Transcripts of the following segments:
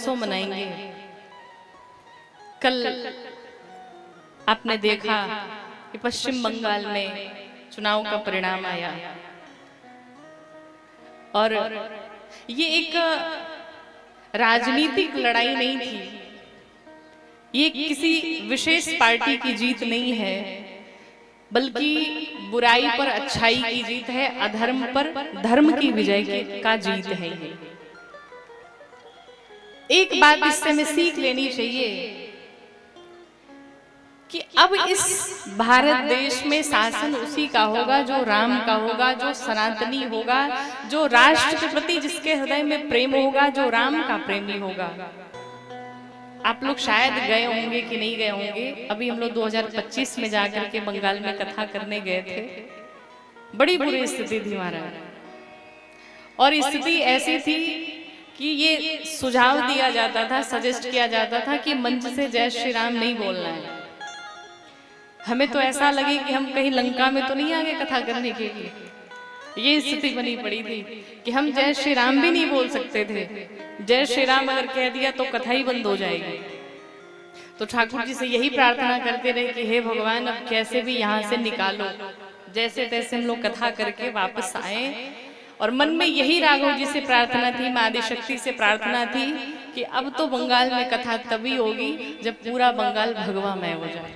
महोत्सव मनाएंगे। कल आपने देखा कि पश्चिम बंगाल में चुनाव का परिणाम आया और ये एक राजनीतिक लड़ाई नहीं थी, ये किसी विशेष पार्टी की जीत नहीं है, बल्कि बुराई पर अच्छाई की जीत है, अधर्म पर धर्म की विजय का जीत है। एक बात इससे हमें सीख लेनी चाहिए कि अब इस भारत देश में शासन उसी का होगा जो राम का होगा, जो सनातनी होगा, जो राष्ट्र के प्रति जिसके हृदय में प्रेम होगा, जो राम का प्रेमी होगा। आप लोग शायद गए होंगे कि नहीं गए होंगे, अभी हम लोग 2025 में जाकर के बंगाल में कथा करने गए थे। बड़ी बुरी स्थिति थी महाराज, और स्थिति ऐसी थी कि ये सुझाव दिया जाता था, सजेस्ट किया जाता था कि मंच से जय श्री राम नहीं बोलना है। हमें तो ऐसा लगे कि हम कहीं लंका में तो नहीं आगे कथा करने के लिए। ये स्थिति बनी पड़ी थी कि हम जय श्री राम भी नहीं बोल सकते थे। जय श्री राम अगर कह दिया तो कथा ही बंद हो जाएगी। तो ठाकुर जी से यही प्रार्थना करते रहे कि हे भगवान, अब कैसे भी यहाँ से निकालो, जैसे तैसे हम लोग कथा करके वापस आए। और मन में यही राघव जी से प्रार्थना थी, माँ आदिशक्ति से प्रार्थना थी कि अब तो बंगाल में कथा तभी होगी जब पूरा बंगाल भगवामय हो जाए।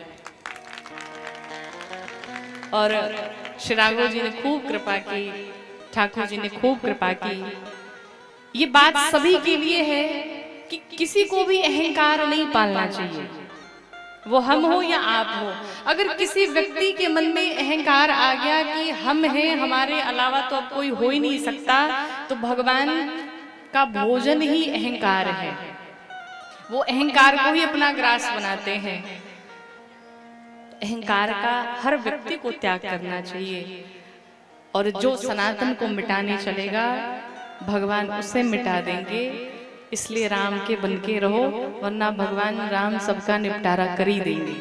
और श्री राघव जी ने खूब कृपा की, ठाकुर जी ने खूब कृपा की। ये बात सभी के लिए है कि किसी को भी अहंकार नहीं पालना चाहिए, वो हम हो या आप हो। अगर किसी व्यक्ति के मन में अहंकार आ गया कि हम हैं, हमारे अलावा तो अब कोई हो ही नहीं सकता, तो भगवान का भोजन ही अहंकार है। वो अहंकार को ही अपना ग्रास बनाते हैं। अहंकार का हर व्यक्ति को त्याग करना चाहिए, और जो सनातन को मिटाने चलेगा भगवान उसे मिटा देंगे। इसलिए राम के बन के रहो, वरना भगवान राम सबका निपटारा कर ही देंगे।